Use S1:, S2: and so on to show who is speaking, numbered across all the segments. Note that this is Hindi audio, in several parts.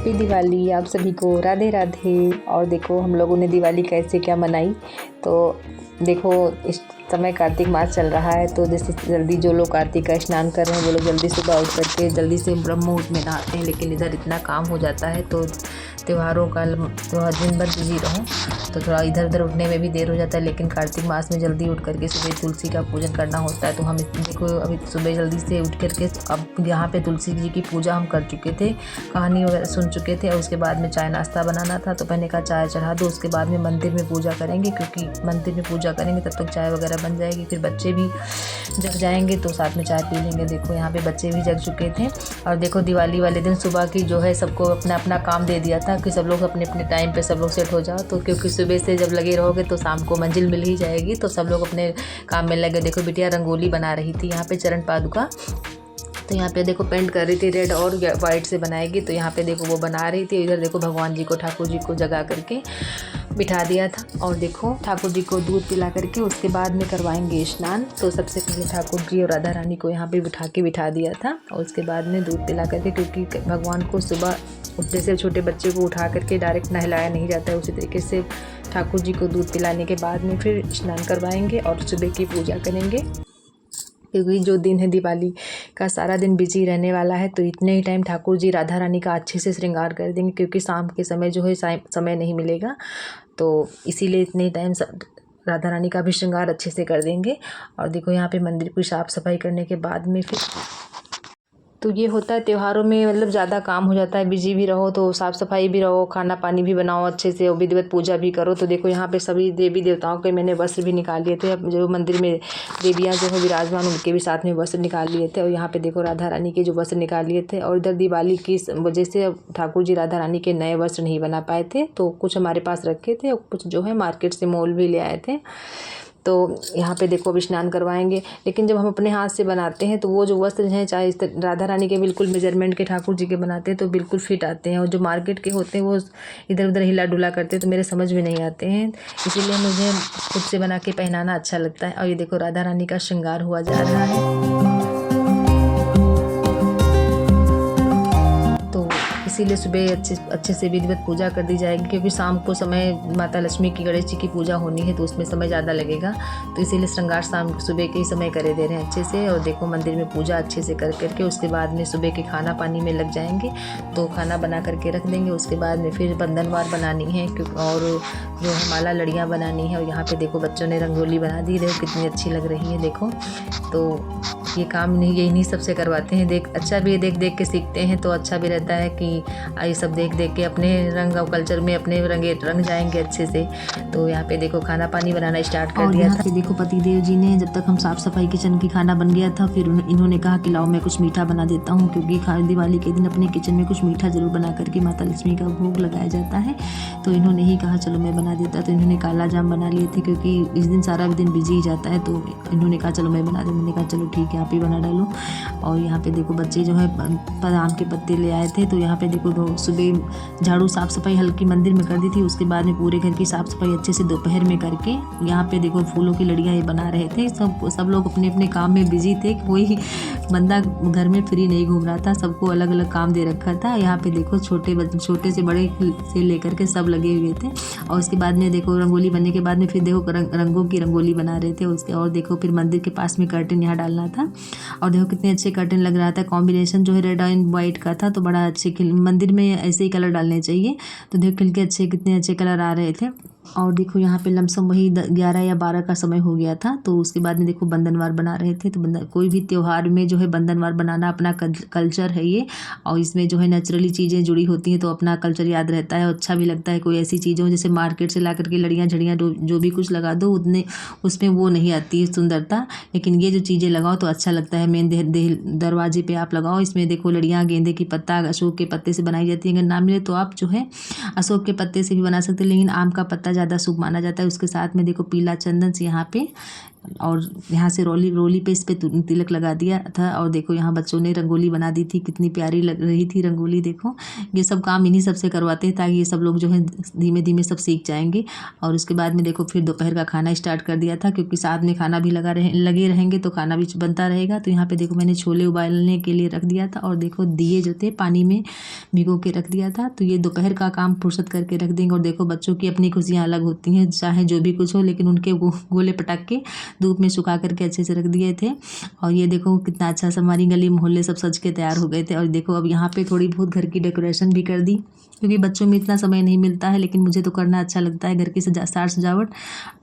S1: हैप्पी दिवाली आप सभी को, राधे राधे। और देखो हम लोगों ने दिवाली कैसे क्या मनाई। तो देखो इस समय कार्तिक मास चल रहा है, तो जैसे जल्दी जो लोग कार्तिक का स्नान कर रहे हैं वो लोग जल्दी सुबह उठ करके जल्दी से ब्रह्म मुहूर्त में नहाते हैं। लेकिन इधर इतना काम हो जाता है तो त्यौहारों का दिन भर बिजी रहो तो थोड़ा इधर उधर उठने में भी देर हो जाता है। लेकिन कार्तिक मास में जल्दी उठ करके सुबह तुलसी का पूजन करना होता है। तो हम देखो अभी सुबह जल्दी से उठ करके अब यहाँ पे तुलसी जी की पूजा हम कर चुके थे, कहानी वगैरह सुन चुके थे। और उसके बाद में चाय नाश्ता बनाना था, तो मैंने कहा चाय चढ़ा दो, उसके बाद में मंदिर में पूजा करेंगे, क्योंकि मंदिर में पूजा करेंगे तब तक चाय वगैरह बन जाएगी। फिर बच्चे भी जग जाएंगे तो साथ में चाय पी लेंगे। देखो यहाँ पे बच्चे भी जग चुके थे। और देखो दिवाली वाले दिन सुबह की जो है सबको अपना अपना काम दे दिया था कि सब लोग अपने अपने टाइम पे सब लोग सेट हो जाओ। तो क्योंकि सुबह से जब लगे रहोगे तो शाम को मंजिल मिल ही जाएगी, तो सब लोग अपने काम में लगे। देखो बिटिया रंगोली बना रही थी यहाँ पे चरण पादुका, तो यहाँ पे देखो पेंट कर रही थी, रेड और वाइट से बनाएगी। तो यहाँ पे देखो वो बना रही थी। इधर देखो भगवान जी को, ठाकुर जी को जगा करके बिठा दिया था। और देखो ठाकुर जी को दूध पिला करके उसके बाद में करवाएंगे स्नान। तो सबसे पहले ठाकुर जी और राधा रानी को यहाँ पे बिठा दिया था, और उसके बाद में दूध पिला करके, क्योंकि भगवान को सुबह उठने से छोटे बच्चे को उठा करके डायरेक्ट नहलाया नहीं जाता है, उसी तरीके से ठाकुर जी को दूध पिलाने के बाद में फिर स्नान करवाएंगे और सुबह की पूजा करेंगे। क्योंकि जो दिन है दिवाली का सारा दिन बिजी रहने वाला है, तो इतने ही टाइम ठाकुर जी राधा रानी का अच्छे से श्रृंगार कर देंगे, क्योंकि शाम के समय जो है समय नहीं मिलेगा। तो इसीलिए इतने टाइम राधा रानी का भी श्रृंगार अच्छे से कर देंगे। और देखो यहाँ पे मंदिर की साफ़ सफाई करने के बाद में फिर तो ये होता है त्योहारों में, मतलब ज़्यादा काम हो जाता है, बिजी भी रहो तो साफ़ सफाई भी रहो, खाना पानी भी बनाओ अच्छे से, और विधिवत पूजा भी करो। तो देखो यहाँ पे सभी देवी देवताओं के मैंने वस्त्र भी निकाल लिए थे। अब जो मंदिर में देवियाँ जो है विराजमान उनके भी साथ में वस्त्र निकाल लिए थे। और यहाँ पे देखो राधा रानी के जो वस्त्र निकाल लिए थे। और इधर दिवाली की वजह से ठाकुर जी राधा रानी के नए वस्त्र नहीं बना पाए थे, तो कुछ हमारे पास रखे थे और कुछ जो है मार्केट से मोल भी ले आए थे। तो यहाँ पे देखो अब स्नान करवाएंगे। लेकिन जब हम अपने हाथ से बनाते हैं तो वो जो वस्त्र हैं, चाहे राधा रानी के बिल्कुल मेजरमेंट के ठाकुर जी के बनाते हैं तो बिल्कुल फिट आते हैं, और जो मार्केट के होते हैं वो इधर उधर हिला डुला करते हैं, तो मेरे समझ में नहीं आते हैं। इसीलिए मुझे खुद से बना के पहनाना अच्छा लगता है। और ये देखो राधा रानी का श्रृंगार हुआ जा रहा है, तो इसीलिए सुबह अच्छे से विधिवत पूजा कर दी जाएगी, क्योंकि शाम को समय माता लक्ष्मी की, गणेश जी की पूजा होनी है, तो उसमें समय ज़्यादा लगेगा। तो इसीलिए श्रृंगार शाम सुबह के ही समय करे दे रहे हैं अच्छे से। और देखो मंदिर में पूजा अच्छे से कर करके उसके बाद में सुबह के खाना पानी में लग जाएंगे। तो खाना बना करके रख देंगे, उसके बाद में फिर बंधनवार बनानी है, और जो है माला लड़ियाँ बनानी है। और यहाँ पर देखो बच्चों ने रंगोली बना दी, देखो कितनी अच्छी लग रही है। देखो तो ये काम नहीं, यही नहीं सबसे करवाते हैं। अच्छा भी है, देख के सीखते हैं तो अच्छा भी रहता है कि ये सब देख के अपने रंग और कल्चर में अपने रंग जाएंगे अच्छे से। तो यहाँ पे देखो खाना पानी बनाना स्टार्ट कर दिया था। देखो पतिदेव जी ने, जब तक हम साफ़ सफाई किचन की खाना बन गया था, फिर इन्होंने कहा कि लाओ मैं कुछ मीठा बना देता हूँ, क्योंकि दिवाली के दिन अपने किचन में कुछ मीठा ज़रूर बना करके माता लक्ष्मी का भोग लगाया जाता है। तो इन्होंने ही कहा चलो मैं बना देता। तो इन्होंने काला जाम बना लिए थे, क्योंकि इस दिन सारा दिन बिजी ही जाता है, तो इन्होंने कहा चलो मैं बना दूँ। मैंने कहा चलो ठीक है आप ही बना डालो। और यहाँ पे देखो बच्चे जो है आम के पत्ते ले आए थे। तो यहाँ पे देखो सुबह झाड़ू साफ़ सफाई हल्की मंदिर में कर दी थी, उसके बाद में पूरे घर की साफ़ सफाई अच्छे से दोपहर में करके यहाँ पे देखो फूलों की लड़ियाँ ये बना रहे थे। सब लोग अपने अपने काम में बिजी थे, कोई बंदा घर में फ्री नहीं घूम रहा था, सबको अलग अलग काम दे रखा था। यहाँ पे देखो छोटे से बड़े से लेकर के सब लगे हुए थे। और उसके बाद में देखो रंगोली बनने के बाद में फिर देखो रंगों की रंगोली बना रहे थे उसके। और देखो फिर मंदिर के पास में कर्टन यहाँ डालना था, और देखो कितने अच्छे कर्टन लग रहा था। कॉम्बिनेशन जो है रेड एंड वाइट का था, तो बड़ा अच्छे मंदिर में ऐसे ही कलर डालने चाहिए। तो देखो खिल के कितने अच्छे कलर आ रहे थे। और देखो यहाँ पे लमसम वही 11 या 12 का समय हो गया था। तो उसके बाद में देखो बंधनवार बना रहे थे। तो कोई भी त्यौहार में जो है बंधनवार बनाना अपना कल्चर है ये, और इसमें जो है नेचुरली चीज़ें जुड़ी होती हैं, तो अपना कल्चर याद रहता है, अच्छा भी लगता है। कोई ऐसी चीज़ों जैसे मार्केट से ला करके लड़ियाँ झड़ियाँ जो भी कुछ लगा दो उतने उसमें वो नहीं आती है सुंदरता। लेकिन ये जो चीज़ें लगाओ तो अच्छा लगता है। मेन दरवाजे पे आप लगाओ, इसमें देखो लड़ियाँ गेंदे की पत्ता अशोक के पत्ते से बनाई जाती है। अगर ना मिले तो आप जो है अशोक के पत्ते से भी बना सकते हैं, लेकिन आम का पत्ता ज़्यादा शुभ माना जाता है। उसके साथ में देखो पीला चंदन से यहाँ पे और यहाँ से रोली पे इस पे तिलक लगा दिया था। और देखो यहाँ बच्चों ने रंगोली बना दी थी, कितनी प्यारी लग रही थी रंगोली। देखो ये सब काम इन्हीं सबसे करवाते हैं ताकि ये सब लोग जो है धीमे धीमे सब सीख जाएंगे। और उसके बाद में देखो फिर दोपहर का खाना स्टार्ट कर दिया था, क्योंकि साथ में खाना भी लगे रहेंगे तो खाना भी बनता रहेगा। तो यहाँ पे देखो मैंने छोले उबालने के लिए रख दिया था, और देखो दिए जो थे पानी में भिगो के रख दिया था। तो ये दोपहर का काम फुर्सत करके रख देंगे। और देखो बच्चों की अपनी खुशियाँ अलग होती हैं, चाहे जो भी कुछ हो, लेकिन उनके गोले पटक के धूप में सुखा करके अच्छे से रख दिए थे। और ये देखो कितना अच्छा सा हमारी गली मोहल्ले सब सज के तैयार हो गए थे। और देखो अब यहाँ पे थोड़ी बहुत घर की डेकोरेशन भी कर दी, क्योंकि बच्चों में इतना समय नहीं मिलता है, लेकिन मुझे तो करना अच्छा लगता है घर की साज सजावट।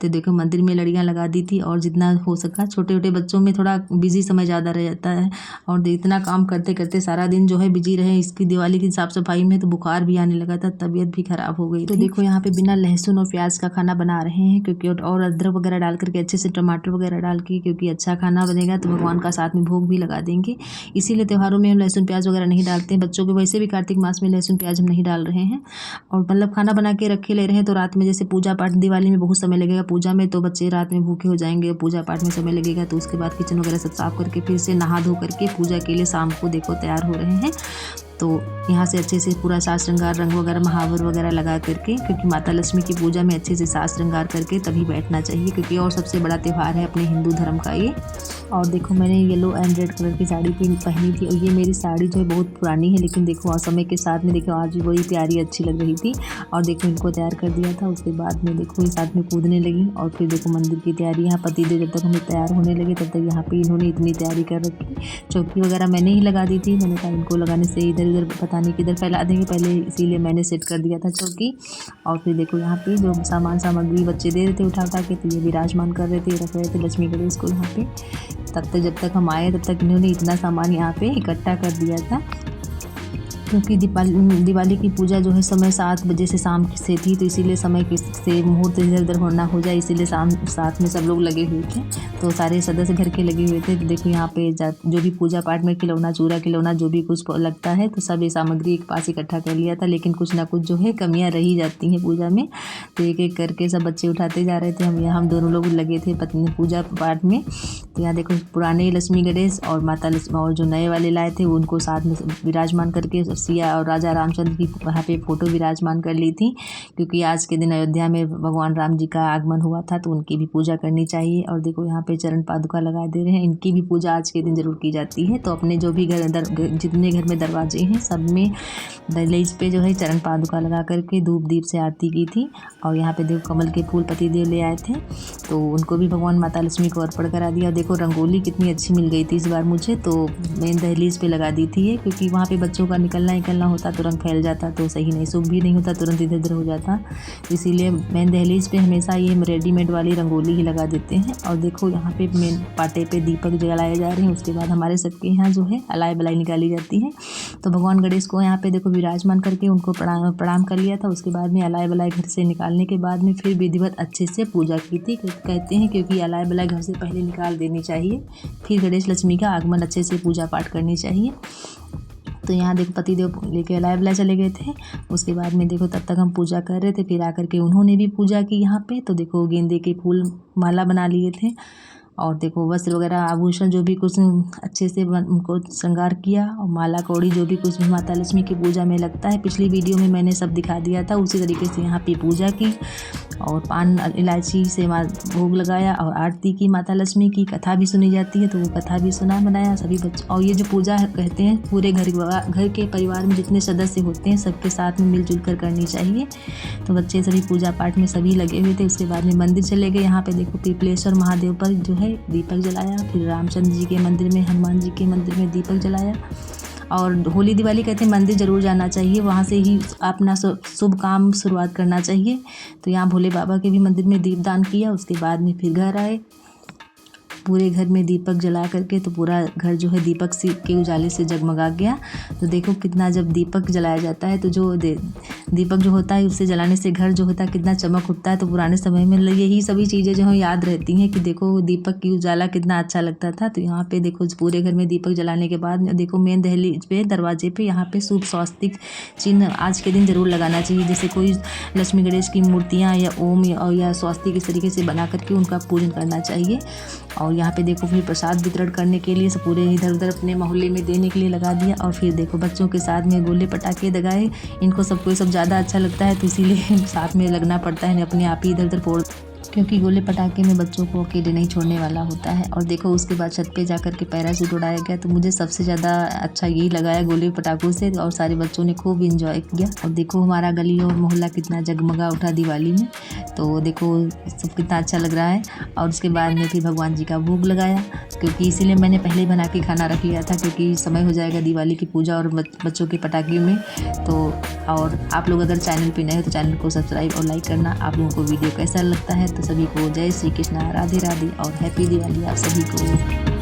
S1: तो देखो मंदिर में लड़ियाँ लगा दी थी, और जितना हो सका छोटे छोटे बच्चों में थोड़ा बिजी समय ज़्यादा रह जाता है। और इतना काम करते करते सारा दिन जो है बिजी रहे इसकी दिवाली की साफ़ सफाई में, तो बुखार भी आने लगा था, तबीयत भी ख़राब हो गई। तो देखो यहाँ पे बिना लहसुन और प्याज का खाना बना रहे हैं, क्योंकि और अदरक वगैरह डाल करके अच्छे से टमाटर वगैरह डाल के, क्योंकि अच्छा खाना बनेगा तो भगवान का साथ में भोग भी लगा देंगे। इसीलिए त्योहारों में हम लहसुन प्याज वगैरह नहीं डालते हैं। बच्चों के वैसे भी कार्तिक मास में लहसुन प्याज हम नहीं डाल रहे हैं। और मतलब खाना बना के रखे ले रहे हैं, तो रात में जैसे पूजा पाठ दिवाली में बहुत समय लगेगा पूजा में, तो बच्चे रात में भूखे हो जाएंगे, पूजा पाठ में समय लगेगा। तो उसके बाद किचन वगैरह सब साफ करके फिर से नहा धो करके पूजा के लिए शाम को देखो तैयार हो रहे हैं। तो यहाँ से अच्छे से पूरा साज श्रृंगार रंग वगैरह महावर वगैरह लगा करके, क्योंकि माता लक्ष्मी की पूजा में अच्छे से साज श्रृंगार करके तभी बैठना चाहिए, क्योंकि और सबसे बड़ा त्यौहार है अपने हिंदू धर्म का ये। और देखो मैंने येलो एंड रेड कलर की साड़ी पहनी थी, और ये मेरी साड़ी जो है बहुत पुरानी है, लेकिन देखो और समय के साथ में देखो आज भी बड़ी प्यारी अच्छी लग रही थी। और देखो इनको तैयार कर दिया था। उसके बाद में देखो ये साथ में कूदने लगी। और फिर देखो मंदिर की तैयारी, यहाँ पतिदेव जब तक हमें तैयार होने लगे तब तक यहाँ पे इन्होंने इतनी तैयारी कर रखी। चौकी वगैरह मैंने ही लगा दी थी, मैंने कहा इनको लगाने से इधर उधर पता नहीं किधर फैला देंगे पहले, इसीलिए मैंने सेट कर दिया था चौकी। और फिर देखो यहाँ पे जो सामग्री बच्चे दे रहे थे उठा के, तो ये विराजमान कर रहे थे, रख रहे थे लक्ष्मी गणेश को यहाँ पे। तब तक जब तक हम आए तब तक इन्होंने इतना सामान यहाँ पे इकट्ठा कर दिया था, क्योंकि दिवाली की पूजा जो है समय 7 बजे से शाम से थी, तो इसीलिए समय से मुहूर्त इधर उधर होना हो जाए, इसीलिए शाम साथ में सब लोग लगे हुए थे। तो सारे सदस्य घर के लगे हुए थे। तो देखो यहाँ पे जो भी पूजा पाठ में खिलौना चूरा खिलौना जो भी कुछ लगता है, तो सब ये सामग्री एक पास इकट्ठा कर लिया था। लेकिन कुछ ना कुछ जो है कमियाँ रही जाती हैं पूजा में, तो एक एक करके सब बच्चे उठाते जा रहे थे। हम दोनों लोग लगे थे पूजा पाठ में। तो यहाँ देखो पुराने लक्ष्मी गणेश और माता लक्ष्मी और जो नए वाले लाए थे उनको साथ में विराजमान करके सिया और राजा रामचंद्र की वहाँ पे फ़ोटो विराजमान कर ली थी, क्योंकि आज के दिन अयोध्या में भगवान राम जी का आगमन हुआ था, तो उनकी भी पूजा करनी चाहिए। और देखो यहाँ पे चरण पादुका लगा दे रहे हैं, इनकी भी पूजा आज के दिन ज़रूर की जाती है। तो अपने जो भी जितने घर में दरवाजे हैं सब में दहलीज पे जो है चरण पादुका लगा करके धूप दीप से आरती की थी। और यहाँ पे देखो कमल के फूल पतिदेव ले आए थे, तो उनको भी भगवान माता लक्ष्मी को अर्पण करा दिया। देखो रंगोली कितनी अच्छी मिल गई थी इस बार मुझे, तो मेन दहलीज पे लगा दी थी ये, क्योंकि वहाँ पे बच्चों का निकलना होता, तुरंत फैल जाता, तो सही नहीं, शुभ भी नहीं होता, तुरंत इधर उधर हो जाता। इसीलिए मेन दहलीज पे हमेशा ये रेडीमेड वाली रंगोली ही लगा देते हैं। और देखो यहाँ पे मेन पाटे पे दीपक जलाए जा रहे हैं। उसके बाद हमारे सबके यहाँ जो है अलाई बलाई निकाली जाती है। तो भगवान गणेश को यहाँ पे देखो विराजमान करके उनको प्रणाम कर लिया था। उसके बाद में अलाई बलाई घर से निकालने के बाद में फिर विधिवत अच्छे से पूजा की थी। कहते हैं क्योंकि अलाई बलाई घर से पहले निकाल देनी चाहिए, फिर गणेश लक्ष्मी का आगमन अच्छे से पूजा पाठ करनी चाहिए। तो यहाँ देखो पतिदेव लेके अलाई बलाई चले गए थे। उसके बाद में देखो तब तक हम पूजा कर रहे थे, फिर आकर के उन्होंने भी पूजा की यहाँ पे। तो देखो गेंदे के फूल माला बना लिए थे, और देखो वस्त्र वगैरह आभूषण जो भी कुछ अच्छे से उनको श्रृंगार किया, और माला कौड़ी जो भी कुछ माता लक्ष्मी की पूजा में लगता है, पिछली वीडियो में मैंने सब दिखा दिया था। उसी तरीके से यहाँ पे पूजा की, और पान इलायची से भोग लगाया, और आरती की माता लक्ष्मी की, कथा भी सुनी जाती है तो वो कथा भी सुना बनाया सभी बच्चों। और ये जो पूजा कहते हैं पूरे घर के परिवार में जितने सदस्य होते हैं सबके साथ में मिलजुल कर करनी चाहिए। तो बच्चे सभी पूजा पाठ में सभी लगे हुए थे। उसके बाद में मंदिर चले गए। यहाँ पे देखो पीपलेश्वर महादेव पर जो है दीपक जलाया, फिर रामचंद्र जी के मंदिर में, हनुमान जी के मंदिर में दीपक जलाया। और होली दिवाली कहते हैं मंदिर ज़रूर जाना चाहिए, वहाँ से ही अपना शुभ काम शुरुआत करना चाहिए। तो यहाँ भोले बाबा के भी मंदिर में दीपदान किया। उसके बाद में फिर घर आए। पूरे घर में दीपक जला करके, तो पूरा घर जो है दीपक से के उजाले से जगमगा गया। तो देखो कितना, जब दीपक जलाया जाता है तो जो दीपक जो होता है उसे जलाने से घर जो होता है कितना चमक उठता है। तो पुराने समय में यही सभी चीज़ें जो है याद रहती हैं कि देखो दीपक की उजाला कितना अच्छा लगता था। तो यहाँ पे देखो पूरे घर में दीपक जलाने के बाद देखो मेन दहलीज पे, दरवाजे पे यहाँ पे शुभ स्वास्तिक चिन्ह आज के दिन ज़रूर लगाना चाहिए। जैसे कोई लक्ष्मी गणेश की मूर्तियाँ या ओम या स्वास्तिक इस तरीके से बना करके उनका पूजन करना चाहिए। और यहाँ पे देखो फिर प्रसाद वितरण करने के लिए सब पूरे इधर उधर अपने मोहल्ले में देने के लिए लगा दिया। और फिर देखो बच्चों के साथ में गोले पटाखे दगाए, इनको सबको ये सब ज़्यादा अच्छा लगता है तो इसीलिए साथ में लगना पड़ता है, अपने आप ही इधर उधर फोड़, क्योंकि गोले पटाखे में बच्चों को अकेले नहीं छोड़ने वाला होता है। और देखो उसके बाद छत पे जा कर के पैराशूट उड़ाया गया। तो मुझे सबसे ज़्यादा अच्छा यही लगा है गोले पटाखों से, और सारे बच्चों ने खूब इंजॉय किया। और देखो हमारा गली और मोहल्ला कितना जगमगा उठा दिवाली में। तो देखो सब कितना अच्छा लग रहा है। और उसके बाद में फिर भगवान जी का भोग लगाया, क्योंकि इसीलिए मैंने पहले ही बना के खाना रख लिया था, क्योंकि समय हो जाएगा दिवाली की पूजा और बच्चों के पटाखे में। तो और आप लोग अगर चैनल पे नए हो तो चैनल को सब्सक्राइब और लाइक करना। आप लोगों को वीडियो कैसा लगता है। तो सभी को जय श्री कृष्णा, राधे राधे और हैप्पी दिवाली आप सभी को।